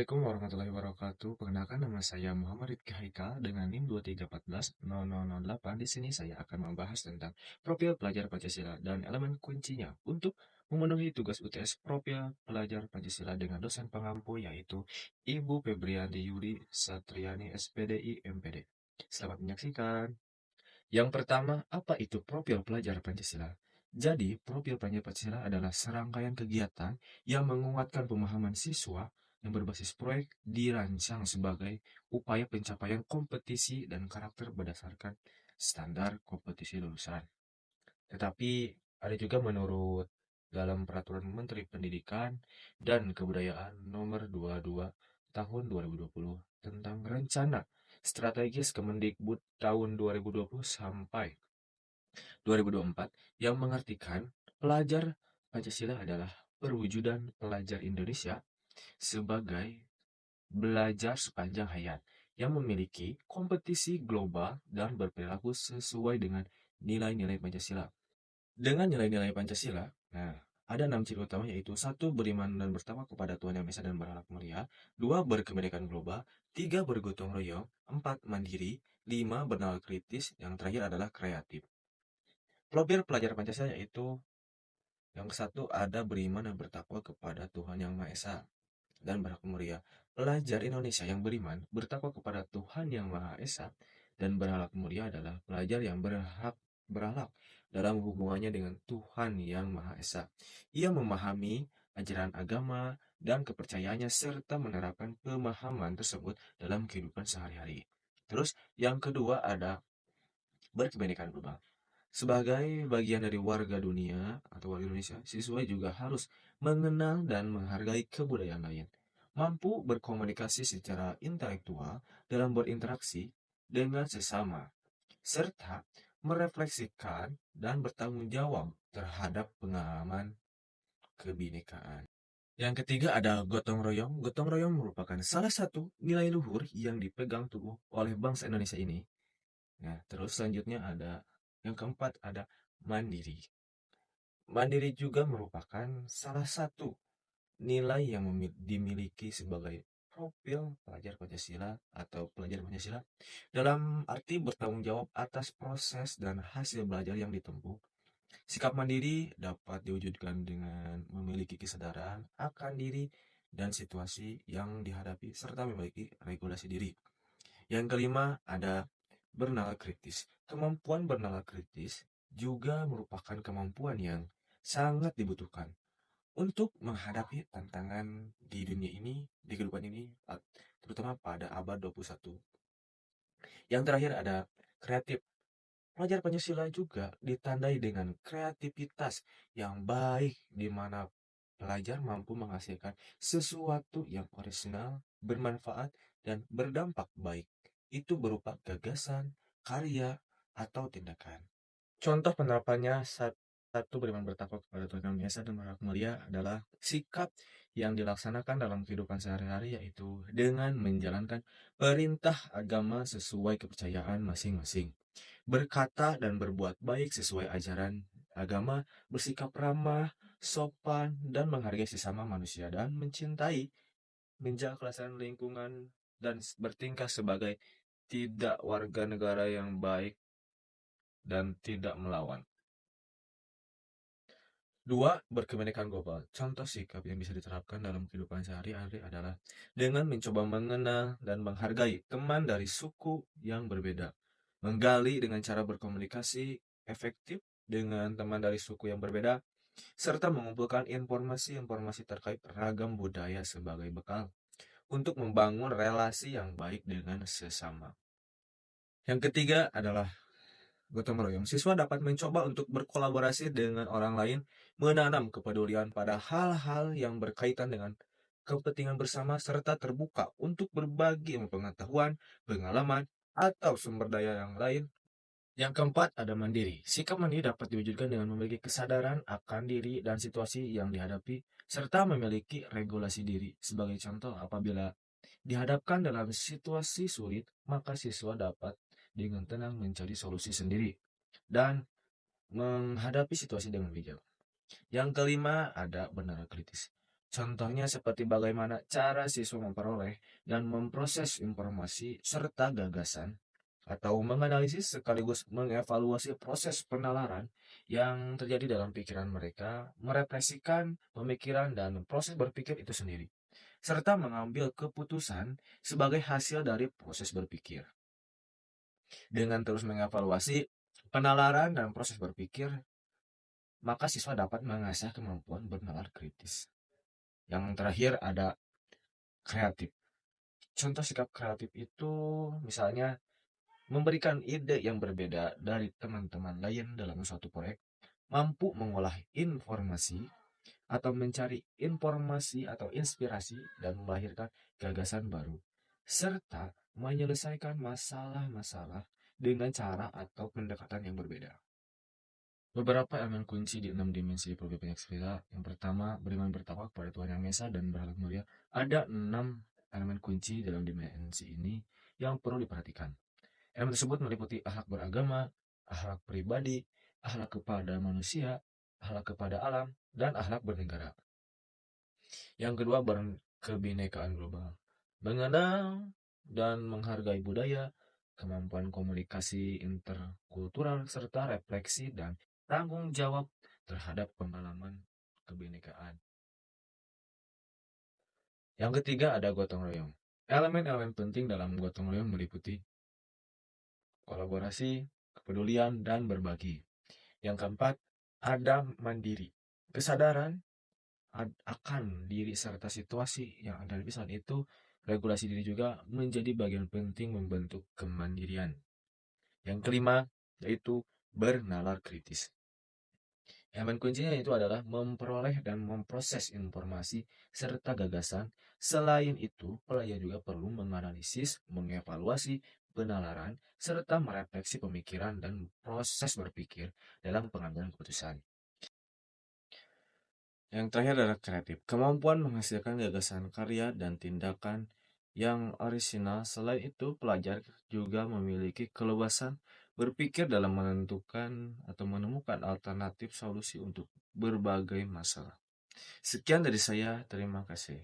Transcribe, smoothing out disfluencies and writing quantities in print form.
Assalamualaikum warahmatullahi wabarakatuh. Perkenalkan nama saya Muhammad Ridki Haikal dengan NIM 23140008. Di sini saya akan membahas tentang profil pelajar Pancasila dan elemen kuncinya untuk memenuhi tugas UTS profil pelajar Pancasila dengan dosen pengampu yaitu Ibu Febrianti Yuri Satriani SPDI MPD. Selamat menyaksikan. Yang pertama, apa itu profil pelajar Pancasila? Jadi, profil pelajar Pancasila adalah serangkaian kegiatan yang menguatkan pemahaman siswa yang berbasis proyek dirancang sebagai upaya pencapaian kompetisi dan karakter berdasarkan standar kompetisi lulusan. Tetapi ada juga menurut dalam Peraturan Menteri Pendidikan dan Kebudayaan Nomor 22 Tahun 2020 tentang rencana strategis Kemendikbud tahun 2020 sampai 2024 yang mengartikan pelajar Pancasila adalah perwujudan pelajar Indonesia sebagai belajar sepanjang hayat yang memiliki kompetisi global dan berperilaku sesuai dengan nilai-nilai Pancasila. Dengan nilai-nilai Pancasila, nah, ada 6 ciri utama yaitu satu, beriman dan bertakwa kepada Tuhan Yang Maha Esa dan berakhlak mulia, dua, berkemerdekaan global, tiga, bergotong royong, empat, mandiri, lima, bernalar kritis, yang terakhir adalah kreatif. Profil pelajar Pancasila yaitu yang satu ada beriman dan bertakwa kepada Tuhan Yang Maha Esa dan berakhlak mulia. Pelajar Indonesia yang beriman, bertakwa kepada Tuhan Yang Maha Esa dan berakhlak mulia adalah pelajar yang berakhlak dalam hubungannya dengan Tuhan Yang Maha Esa. Ia memahami ajaran agama dan kepercayaannya serta menerapkan pemahaman tersebut dalam kehidupan sehari-hari. Terus yang kedua ada berkebinekaan global. Sebagai bagian dari warga dunia atau warga Indonesia, siswa juga harus mengenal dan menghargai kebudayaan lain, mampu berkomunikasi secara intelektual dalam berinteraksi dengan sesama, serta merefleksikan dan bertanggung jawab terhadap pengalaman kebinekaan. Yang ketiga ada gotong royong. Gotong royong merupakan salah satu nilai luhur yang dipegang teguh oleh bangsa Indonesia ini. Nah, terus selanjutnya ada yang keempat ada mandiri. Mandiri juga merupakan salah satu nilai yang dimiliki sebagai profil pelajar Pancasila atau pelajar Pancasila dalam arti bertanggung jawab atas proses dan hasil belajar yang ditempuh. Sikap mandiri dapat diwujudkan dengan memiliki kesadaran akan diri dan situasi yang dihadapi serta memiliki regulasi diri. Yang kelima ada bernalar kritis. Kemampuan bernalar kritis juga merupakan kemampuan yang sangat dibutuhkan untuk menghadapi tantangan di dunia ini, di kehidupan ini, terutama pada abad 21. Yang terakhir ada kreatif. Pelajar Pancasila juga ditandai dengan kreativitas yang baik di mana pelajar mampu menghasilkan sesuatu yang orisinal, bermanfaat, dan berdampak baik. Itu berupa gagasan, karya, atau tindakan. Contoh penerapannya satu beriman bertakwa kepada Tuhan Yang Maha Esa dan berakhlak mulia adalah sikap yang dilaksanakan dalam kehidupan sehari-hari yaitu dengan menjalankan perintah agama sesuai kepercayaan masing-masing. Berkata dan berbuat baik sesuai ajaran agama, bersikap ramah, sopan, dan menghargai sesama manusia dan mencintai, menjaga kelestarian lingkungan dan bertingkah sebagai tidak warga negara yang baik dan tidak melawan. Dua, berkebinekaan global. Contoh sikap yang bisa diterapkan dalam kehidupan sehari-hari adalah dengan mencoba mengenal dan menghargai teman dari suku yang berbeda. Menggali dengan cara berkomunikasi efektif dengan teman dari suku yang berbeda, serta mengumpulkan informasi-informasi terkait ragam budaya sebagai bekal untuk membangun relasi yang baik dengan sesama. Yang ketiga adalah gotong royong. Siswa dapat mencoba untuk berkolaborasi dengan orang lain, menanam kepedulian pada hal-hal yang berkaitan dengan kepentingan bersama, serta terbuka untuk berbagi pengetahuan, pengalaman, atau sumber daya yang lain. Yang keempat ada mandiri. Sikap mandiri dapat diwujudkan dengan memiliki kesadaran akan diri dan situasi yang dihadapi, serta memiliki regulasi diri. Sebagai contoh, apabila dihadapkan dalam situasi sulit, maka siswa dapat dengan tenang mencari solusi sendiri dan menghadapi situasi dengan bijak. Yang kelima ada bernalar kritis. Contohnya seperti bagaimana cara siswa memperoleh dan memproses informasi serta gagasan, atau menganalisis sekaligus mengevaluasi proses penalaran yang terjadi dalam pikiran mereka, merefleksikan pemikiran dan proses berpikir itu sendiri, serta mengambil keputusan sebagai hasil dari proses berpikir. Dengan terus mengevaluasi penalaran dan proses berpikir, maka siswa dapat mengasah kemampuan bernalar kritis. Yang terakhir ada kreatif. Contoh sikap kreatif itu misalnya memberikan ide yang berbeda dari teman-teman lain dalam suatu proyek, mampu mengolah informasi atau mencari informasi atau inspirasi dan melahirkan gagasan baru, serta menyelesaikan masalah-masalah dengan cara atau pendekatan yang berbeda. Beberapa elemen kunci di 6 dimensi di Program Banyak Cerita. Yang pertama, beriman bertakwa kepada Tuhan Yang Esa dan berakhlak mulia. Ada 6 elemen kunci dalam dimensi ini yang perlu diperhatikan. Elemen tersebut meliputi akhlak beragama, akhlak pribadi, akhlak kepada manusia, akhlak kepada alam, dan akhlak bernegara. Yang kedua, kebinekaan global. Mengenal dan menghargai budaya, kemampuan komunikasi interkultural, serta refleksi dan tanggung jawab terhadap pengalaman kebinekaan. Yang ketiga ada gotong royong. Elemen-elemen penting dalam gotong royong meliputi kolaborasi, kepedulian, dan berbagi. Yang keempat, ada mandiri. Kesadaran akan diri serta situasi yang ada di saat itu, regulasi diri juga menjadi bagian penting membentuk kemandirian. Yang kelima, yaitu bernalar kritis. Elemen kuncinya itu adalah memperoleh dan memproses informasi serta gagasan. Selain itu, pelajar juga perlu menganalisis, mengevaluasi penalaran, serta merefleksi pemikiran dan proses berpikir dalam pengambilan keputusan. Yang terakhir adalah kreatif. Kemampuan menghasilkan gagasan karya dan tindakan yang orisinal. Selain itu, pelajar juga memiliki keluasan berpikir dalam menentukan atau menemukan alternatif solusi untuk berbagai masalah. Sekian dari saya, terima kasih.